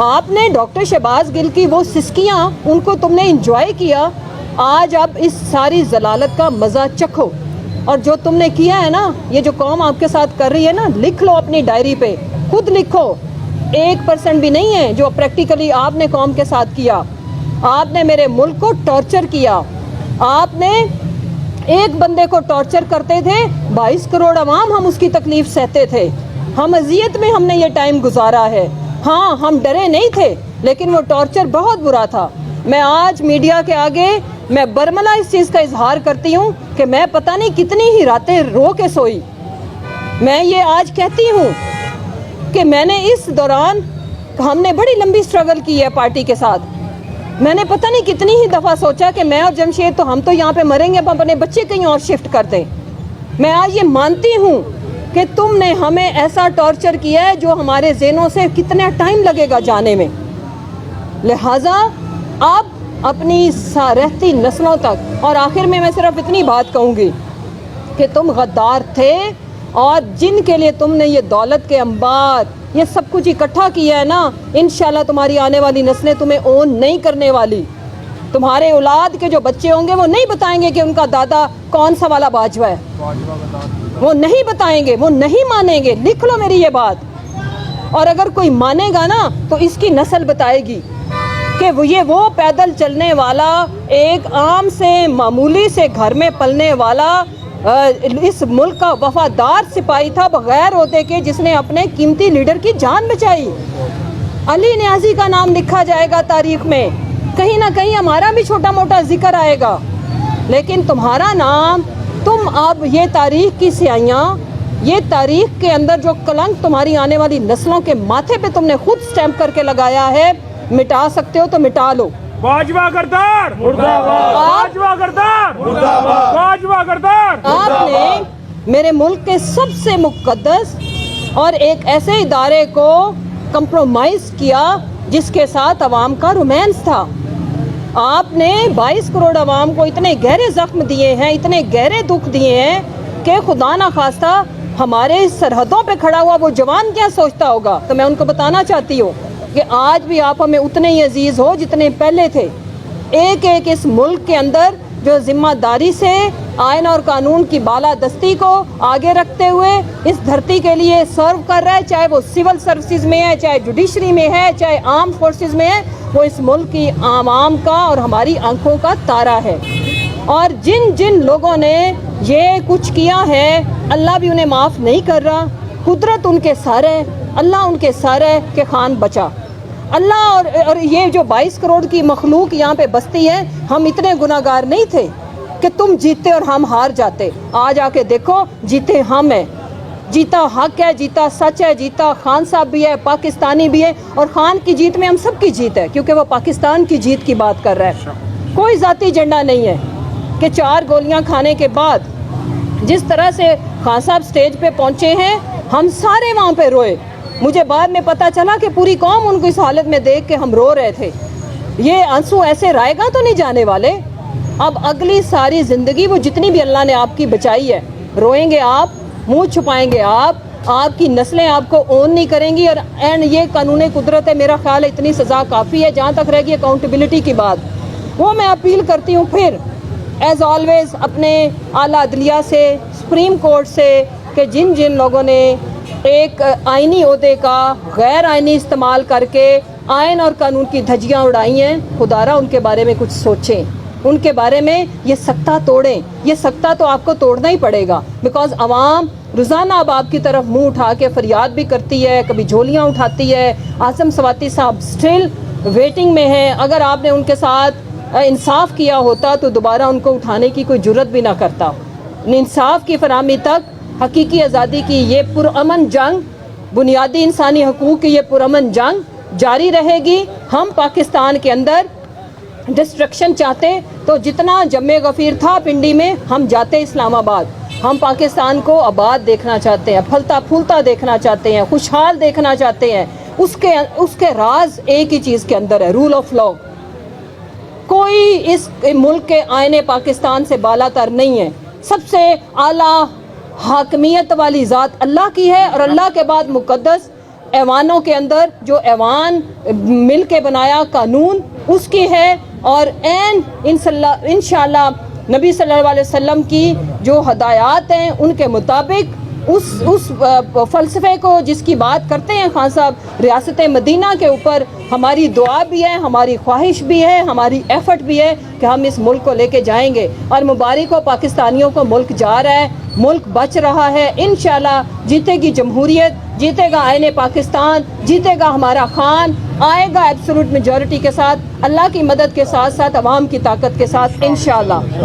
آپ نے ڈاکٹر شہباز گل کی وہ سسکیاں ان کو تم نے انجوائے کیا، آج اب اس ساری ضلالت کا مزہ چکھو۔ اور جو تم نے کیا ہے نا، یہ جو قوم آپ کے ساتھ کر رہی ہے نا، لکھ لو اپنی ڈائری پہ، خود لکھو۔ 1% بھی نہیں ہے جو پریکٹیکلی آپ نے قوم کے ساتھ کیا۔ آپ نے میرے ملک کو ٹارچر کیا، آپ نے ایک بندے کو ٹارچر کرتے تھے، 22 کروڑ عوام ہم اس کی تکلیف سہتے تھے، ہم اذیت میں ہم نے یہ ٹائم گزارا ہے۔ ہاں ہم ڈرے نہیں تھے، لیکن وہ ٹارچر بہت برا تھا۔ میں آج میڈیا کے آگے میں برملا اس چیز کا اظہار کرتی ہوں کہ میں پتہ نہیں کتنی ہی راتیں رو کے سوئی۔ میں یہ آج کہتی ہوں کہ میں نے اس دوران، ہم نے بڑی لمبی سٹرگل کی ہے پارٹی کے ساتھ، میں نے پتہ نہیں کتنی ہی دفعہ سوچا کہ میں اور جمشید تو ہم تو یہاں پہ مریں گے، اب اپنے بچے کہیں اور شفٹ کر دیں۔ میں آج یہ مانتی ہوں کہ تم نے ہمیں ایسا ٹارچر کیا ہے جو ہمارے ذہنوں سے کتنا ٹائم لگے گا جانے میں۔ لہٰذا اب اپنی رہتی نسلوں تک، اور آخر میں صرف اتنی بات کہوں گی کہ تم غدار تھے، اور جن کے لیے تم نے یہ دولت کے انبار، یہ سب کچھ اکٹھا کیا ہے نا، انشاءاللہ تمہاری آنے والی نسلیں تمہیں اون نہیں کرنے والی۔ تمہارے اولاد کے جو بچے ہوں گے وہ نہیں بتائیں گے کہ ان کا دادا کون سا والا باجوہ ہے، وہ نہیں بتائیں گے، وہ نہیں مانیں گے۔ لکھ لو میری یہ بات، اور اگر کوئی مانے گا نا تو اس کی نسل بتائے گی کہ وہ پیدل چلنے والا، ایک عام سے معمولی سے گھر میں پلنے والا اس ملک کا وفادار سپاہی تھا بغیر عہدے کے، جس نے اپنے قیمتی لیڈر کی جان بچائی۔ علی نیازی کا نام لکھا جائے گا تاریخ میں، کہیں نہ کہیں ہمارا بھی چھوٹا موٹا ذکر آئے گا، لیکن تمہارا نام، تم اب یہ تاریخ کی سیاہیاں، یہ تاریخ کے اندر جو کلنک تمہاری آنے والی نسلوں کے ماتھے پہ تم نے خود سٹیمپ کر کے لگایا ہے، مٹا سکتے ہو تو مٹا لو۔ باجوہ گردار مردہ باد، باجوہ گردار مردہ باد، باجوہ گردار۔ آپ نے میرے ملک کے سب سے مقدس اور ایک ایسے ادارے کو کمپرومائز کیا جس کے ساتھ عوام کا رومانس تھا۔ آپ نے 22 کروڑ عوام کو اتنے گہرے زخم دیے ہیں، اتنے گہرے دکھ دیے ہیں کہ خدا نہ خواستہ ہمارے سرحدوں پہ کھڑا ہوا وہ جوان کیا سوچتا ہوگا۔ تو میں ان کو بتانا چاہتی ہوں کہ آج بھی آپ ہمیں اتنے ہی عزیز ہو جتنے پہلے تھے۔ ایک ایک اس ملک کے اندر جو ذمہ داری سے آئین اور قانون کی بالادستی کو آگے رکھتے ہوئے اس دھرتی کے لیے سرو کر رہا ہے، چاہے وہ سول سروسز میں ہے، چاہے جوڈیشری میں ہے، چاہے آرم فورسز میں ہے، وہ اس ملک کی عوام کا اور ہماری آنکھوں کا تارا ہے۔ اور جن جن لوگوں نے یہ کچھ کیا ہے، اللہ بھی انہیں معاف نہیں کر رہا، قدرت ان کے سارے، اللہ ان کے سارے کہ خان بچا۔ اللہ اور یہ جو 22 کروڑ کی مخلوق یہاں پہ بستی ہے، ہم اتنے گناہگار نہیں تھے کہ تم جیتے اور ہم ہار جاتے۔ آج آ کے دیکھو، جیتے ہم ہیں، جیتا حق ہے، جیتا سچ ہے، جیتا خان صاحب بھی ہے، پاکستانی بھی ہے، اور خان کی جیت میں ہم سب کی جیت ہے، کیونکہ وہ پاکستان کی جیت کی بات کر رہا ہے۔ کوئی ذاتی ایجنڈا نہیں ہے کہ 4 گولیاں کھانے کے بعد جس طرح سے خان صاحب سٹیج پہ پہنچے ہیں، ہم سارے وہاں پہ روئے۔ مجھے بعد میں پتا چلا کہ پوری قوم ان کو اس حالت میں دیکھ کے ہم رو رہے تھے۔ یہ آنسو ایسے رائے گا تو نہیں جانے والے۔ اب اگلی ساری زندگی وہ جتنی بھی اللہ نے آپ کی بچائی ہے، روئیں گے آپ، منہ چھپائیں گے آپ کی نسلیں آپ کو اون نہیں کریں گی۔ اور یہ قانون قدرت ہے، میرا خیال ہے اتنی سزا کافی ہے۔ جہاں تک رہ گی اکاؤنٹیبلٹی کی بات، وہ میں اپیل کرتی ہوں پھر ایز آلویز اپنے اعلیٰ عدلیہ سے، سپریم کورٹ سے، کہ جن جن لوگوں نے ایک آئینی عہدے کا غیر آئینی استعمال کر کے آئین اور قانون کی دھجیاں اڑائی ہیں، خدارا ان کے بارے میں کچھ سوچیں، ان کے بارے میں یہ سکتہ توڑیں۔ یہ سکتہ تو آپ کو توڑنا ہی پڑے گا، بیکاز عوام روزانہ اب آپ کی طرف منہ اٹھا کے فریاد بھی کرتی ہے، کبھی جھولیاں اٹھاتی ہے۔ اعظم سواتی صاحب سٹل ویٹنگ میں ہیں، اگر آپ نے ان کے ساتھ انصاف کیا ہوتا تو دوبارہ ان کو اٹھانے کی کوئی جرت بھی نہ کرتا۔ انصاف کی فراہمی تک حقیقی آزادی کی یہ پرامن جنگ، بنیادی انسانی حقوق کی یہ پرامن جنگ جاری رہے گی۔ ہم پاکستان کے اندر ڈسٹرکشن چاہتے تو جتنا جم غفیر تھا پنڈی میں، ہم جاتے اسلام آباد۔ ہم پاکستان کو آباد دیکھنا چاہتے ہیں، پھلتا پھولتا دیکھنا چاہتے ہیں، خوشحال دیکھنا چاہتے ہیں۔ اس کے راز ایک ہی چیز کے اندر ہے، رول آف لاء۔ کوئی اس ملک کے آئین پاکستان سے بالا تر نہیں ہے۔ سب سے اعلیٰ حاکمیت والی ذات اللہ کی ہے، اور اللہ کے بعد مقدس ایوانوں کے اندر جو ایوان مل کے بنایا قانون اس کی ہے، اور انشاءاللہ نبی صلی اللہ علیہ وسلم کی جو ہدایات ہیں ان کے مطابق اس فلسفے کو جس کی بات کرتے ہیں خان صاحب ریاست مدینہ کے اوپر، ہماری دعا بھی ہے، ہماری خواہش بھی ہے، ہماری ایفرٹ بھی ہے کہ ہم اس ملک کو لے کے جائیں گے، اور مبارک ہو پاکستانیوں کو، ملک جا رہا ہے، ملک بچ رہا ہے، انشاءاللہ جیتے گی جمہوریت، جیتے گا آئین پاکستان، جیتے گا ہمارا خان، آئے گا ایبسولوٹ میجورٹی کے ساتھ، اللہ کی مدد کے ساتھ ساتھ عوام کی طاقت کے ساتھ انشاءاللہ۔